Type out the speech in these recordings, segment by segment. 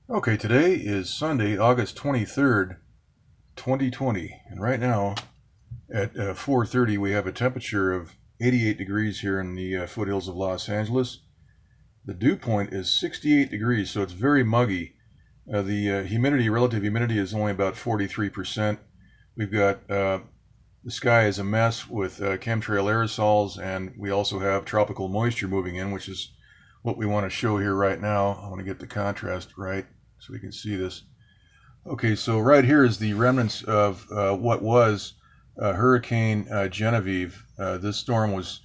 Okay, today is Sunday, August 23rd, 2020, and right now at 4:30 we have a temperature of 88 degrees here in the foothills of Los Angeles. The dew point is 68 degrees, so it's very muggy. The relative humidity is only about 43%. We've got the sky is a mess with chemtrail aerosols, and we also have tropical moisture moving in, which is what we want to show here right now. I want to get the contrast right so we can see this. Okay, so right here is the remnants of what was Hurricane Genevieve. This storm was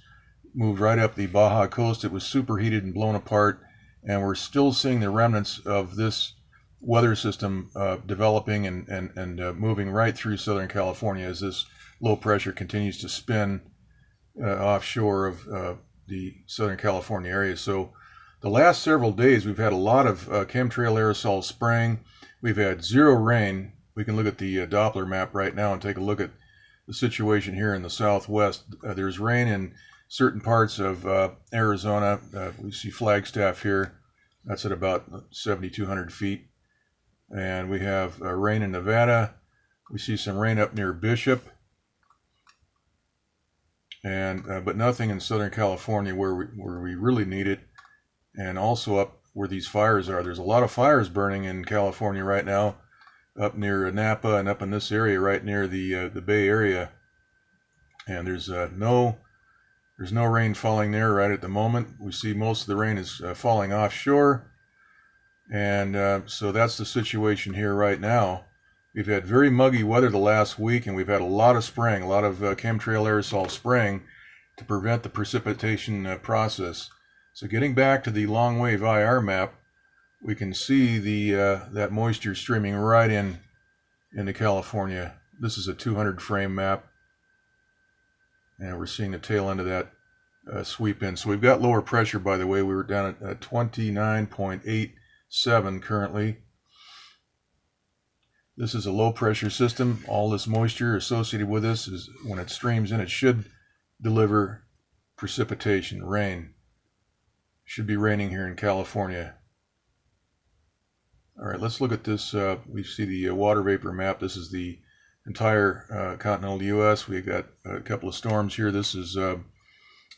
moved right up the Baja coast. It was superheated and blown apart, and we're still seeing the remnants of this weather system developing and moving right through Southern California as this low pressure continues to spin offshore of the Southern California area. So the last several days we've had a lot of chemtrail aerosol spraying. We've had zero rain. We can look at the Doppler map right now and take a look at the situation here in the southwest. There's rain in certain parts of Arizona. We see Flagstaff here. That's at about 7,200 feet. And we have rain in Nevada. We see some rain up near Bishop. And but nothing in Southern California where we really need it. And also up where these fires are. There's a lot of fires burning in California right now, up near Napa and up in this area right near the Bay Area. And there's no rain falling there right at the moment. We see most of the rain is falling offshore. And so that's the situation here right now. We've had very muggy weather the last week, and we've had a lot of spraying, a lot of chemtrail aerosol spraying to prevent the precipitation process. So getting back to the long wave IR map, we can see the that moisture streaming right into California. This is a 200 frame map, and we're seeing the tail end of that sweep in. So we've got lower pressure, by the way. We were down at 29.87 currently. This is a low pressure system. All this moisture associated with this is when it streams in, it should deliver precipitation, rain. Should be raining here in California. All right, let's look at this. We see the water vapor map. This is the entire continental U.S. We've got a couple of storms here. This is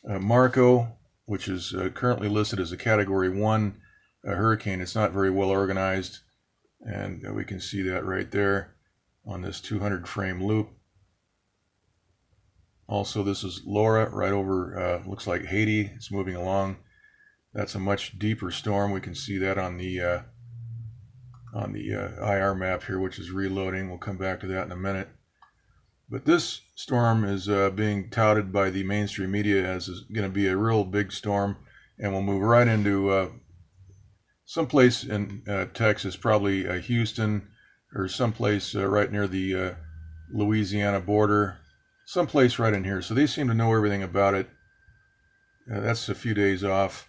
Marco, which is currently listed as a Category 1 hurricane. It's not very well organized, and we can see that right there on this 200 frame loop. Also, this is Laura right over, looks like Haiti. It's moving along. That's a much deeper storm. We can see that on the IR map here, which is reloading. We'll come back to that in a minute. But this storm is being touted by the mainstream media as going to be a real big storm, and we'll move right into someplace in Texas, probably Houston, or someplace right near the Louisiana border, someplace right in here. So they seem to know everything about it. That's a few days off.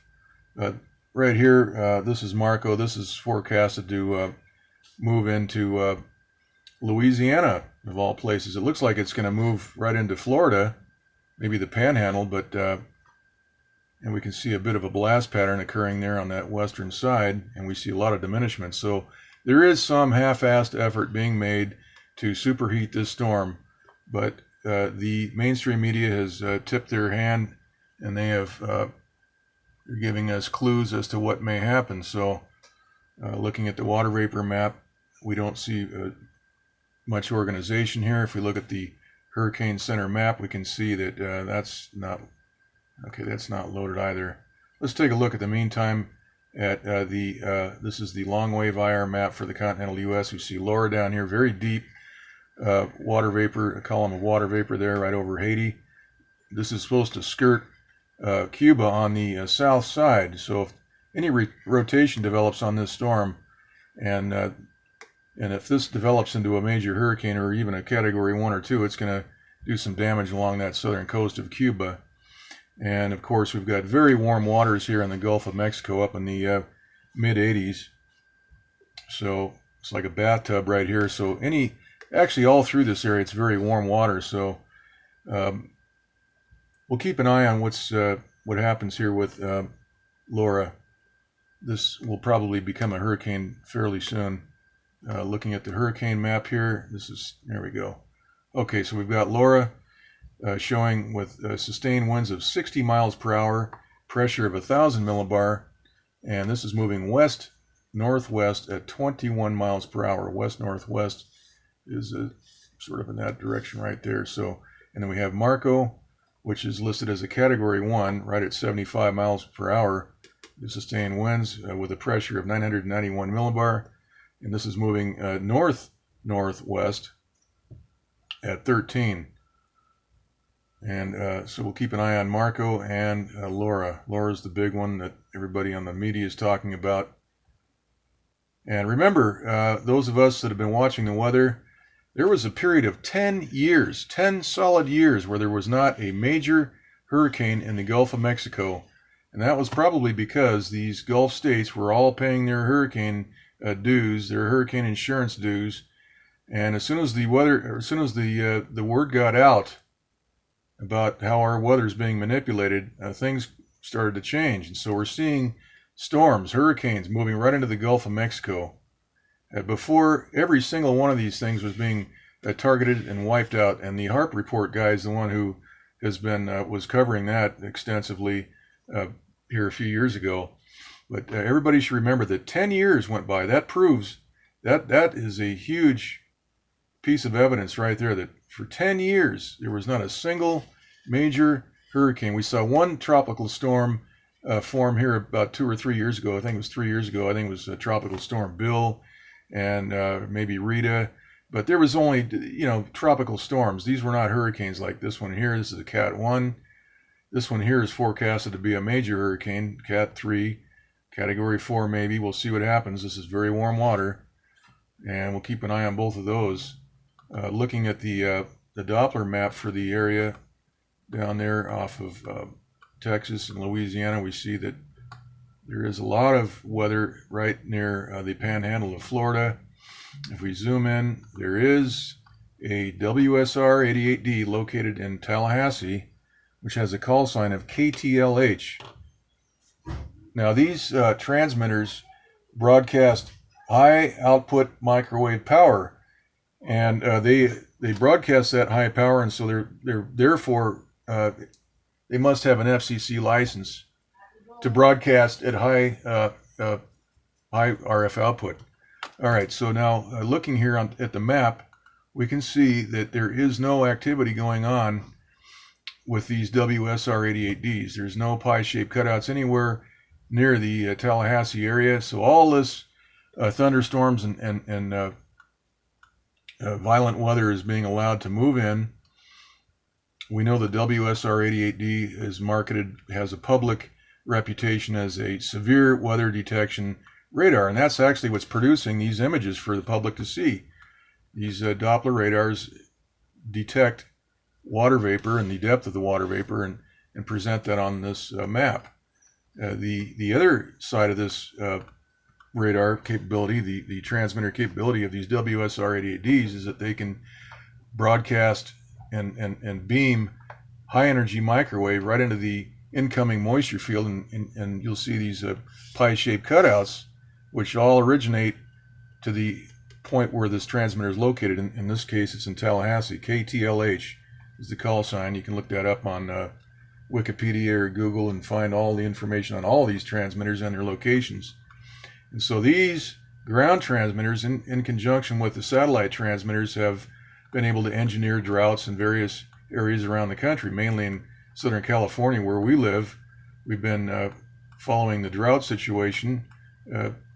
Right here, this is Marco. This is forecasted to move into Louisiana, of all places. It looks like it's going to move right into Florida, maybe the panhandle, but and we can see a bit of a blast pattern occurring there on that western side, and we see a lot of diminishment. So there is some half-assed effort being made to superheat this storm, but the mainstream media has tipped their hand, and they have they're giving us clues as to what may happen. So looking at the water vapor map, we don't see much organization here. If we look at the Hurricane Center map, we can see that that's not loaded either. Let's take a look at the meantime at this is the long wave IR map for the continental U.S. We see Laura down here, very deep water vapor, a column of water vapor there right over Haiti. This is supposed to skirt Cuba on the south side. So if any rotation develops on this storm, and if this develops into a major hurricane or even a Category 1 or 2, it's going to do some damage along that southern coast of Cuba. And of course, we've got very warm waters here in the Gulf of Mexico up in the mid 80s. So it's like a bathtub right here. So actually all through this area, it's very warm water. So we'll keep an eye on what happens here with Laura. this will probably become a hurricane fairly soon. Looking at the hurricane map here, there we go. Okay, so we've got Laura showing with sustained winds of 60 miles per hour, pressure of 1,000 millibar, and this is moving west-northwest at 21 miles per hour. West-northwest is sort of in that direction right there. So, and then we have Marco, which is listed as a Category 1, right at 75 miles per hour. The sustained winds with a pressure of 991 millibar, and this is moving north-northwest at 13. And so we'll keep an eye on Marco and Laura. Laura's the big one that everybody on the media is talking about. And remember, those of us that have been watching the weather, there was a period of 10 years, 10 solid years, where there was not a major hurricane in the Gulf of Mexico. And that was probably because these Gulf states were all paying their hurricane dues, their hurricane insurance dues. And as soon as the word got out about how our weather is being manipulated, things started to change. And so we're seeing storms, hurricanes moving right into the Gulf of Mexico. Before, every single one of these things was being targeted and wiped out. And the HARP report guy is the one who has been was covering that extensively here a few years ago. But everybody should remember that 10 years went by. That proves that is a huge piece of evidence right there, that for 10 years there was not a single major hurricane. We saw one tropical storm form here about 2 or 3 years ago. I think it was 3 years ago. I think it was Tropical Storm Bill and maybe Rita. But there was only, tropical storms. These were not hurricanes like this one here. This is a CAT1. This one here is forecasted to be a major hurricane, CAT3, Category 4 maybe. We'll see what happens. This is very warm water, and we'll keep an eye on both of those. Looking at the Doppler map for the area down there off of Texas and Louisiana, we see that there is a lot of weather right near the panhandle of Florida. If we zoom in, there is a WSR 88D located in Tallahassee, which has a call sign of KTLH. Now, these transmitters broadcast high output microwave power, and they broadcast that high power, and so they're therefore they must have an FCC license to broadcast at high RF output. All right, so now looking here at the map, we can see that there is no activity going on with these WSR 88Ds. There's no pie-shaped cutouts anywhere near the Tallahassee area. So all this thunderstorms and violent weather is being allowed to move in. We know the WSR 88D is marketed, has a public reputation as a severe weather detection radar, and that's actually what's producing these images for the public to see. These Doppler radars detect water vapor and the depth of the water vapor and present that on this map. The other side of this radar capability, the transmitter capability of these WSR 88Ds, is that they can broadcast and beam high energy microwave right into the incoming moisture field, and you'll see these pie-shaped cutouts, which all originate to the point where this transmitter is located. In this case, it's in Tallahassee. KTLH is the call sign. You can look that up on Wikipedia or Google and find all the information on all these transmitters and their locations. And so these ground transmitters, in conjunction with the satellite transmitters, have been able to engineer droughts in various areas around the country, mainly in Southern California where we live. We've been following the drought situation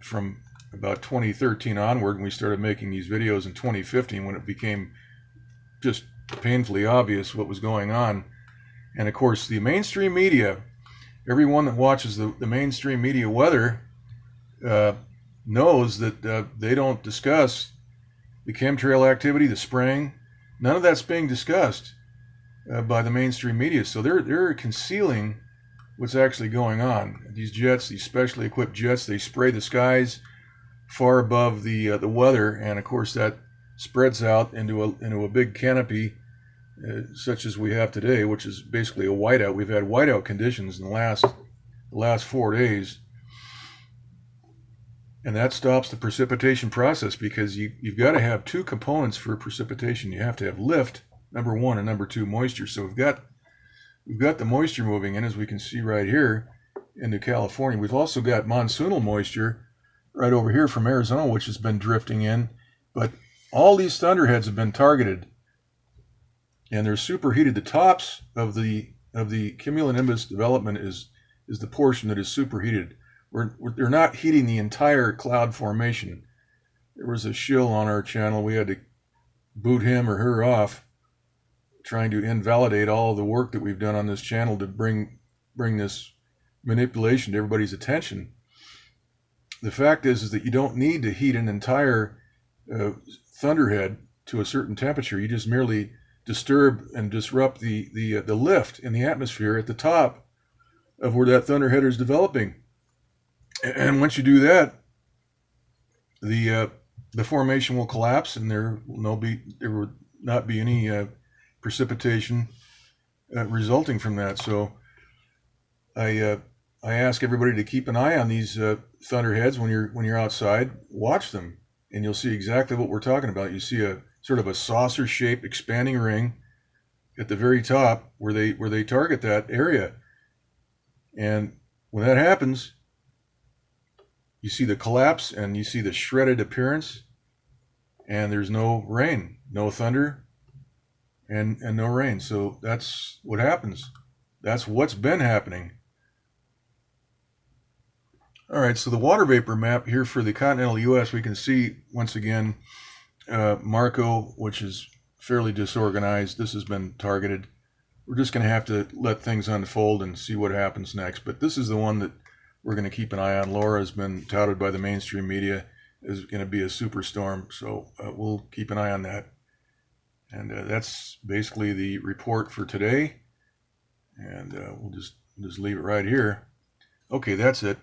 from about 2013 onward, and we started making these videos in 2015 when it became just painfully obvious what was going on. And of course, the mainstream media, everyone that watches the mainstream media weather knows that they don't discuss the chemtrail activity, the spraying. None of that's being discussed by the mainstream media. So they're concealing what's actually going on. These jets, these specially equipped jets, they spray the skies far above the weather, and of course that spreads out into a big canopy, such as we have today, which is basically a whiteout. We've had whiteout conditions in the last 4 days. And that stops the precipitation process, because you've got to have two components for precipitation. You have to have lift, number one, and number two, moisture. So we've got the moisture moving in, as we can see right here, into California. We've also got monsoonal moisture right over here from Arizona, which has been drifting in. But all these thunderheads have been targeted, and they're superheated. The tops of the cumulonimbus development is the portion that is superheated. They're not heating the entire cloud formation. There was a shill on our channel. We had to boot him or her off, trying to invalidate all the work that we've done on this channel to bring this manipulation to everybody's attention. The fact is that you don't need to heat an entire thunderhead to a certain temperature. You just merely disturb and disrupt the lift in the atmosphere at the top of where that thunderhead is developing. And once you do that, the formation will collapse, and there will not be any precipitation resulting from that. So I ask everybody to keep an eye on these thunderheads when you're outside. Watch them, and you'll see exactly what we're talking about. You see a sort of a saucer-shaped expanding ring at the very top where they target that area. And when that happens, you see the collapse and you see the shredded appearance, and there's no rain, no thunder, and no rain. So that's what happens. That's what's been happening. All right, so the water vapor map here for the continental U.S., we can see once again Marco, which is fairly disorganized. This has been targeted. We're just going to have to let things unfold and see what happens next. But this is the one that we're going to keep an eye on. Laura has been touted by the mainstream media as going to be a superstorm, so we'll keep an eye on that. And that's basically the report for today. And we'll just leave it right here. Okay, that's it.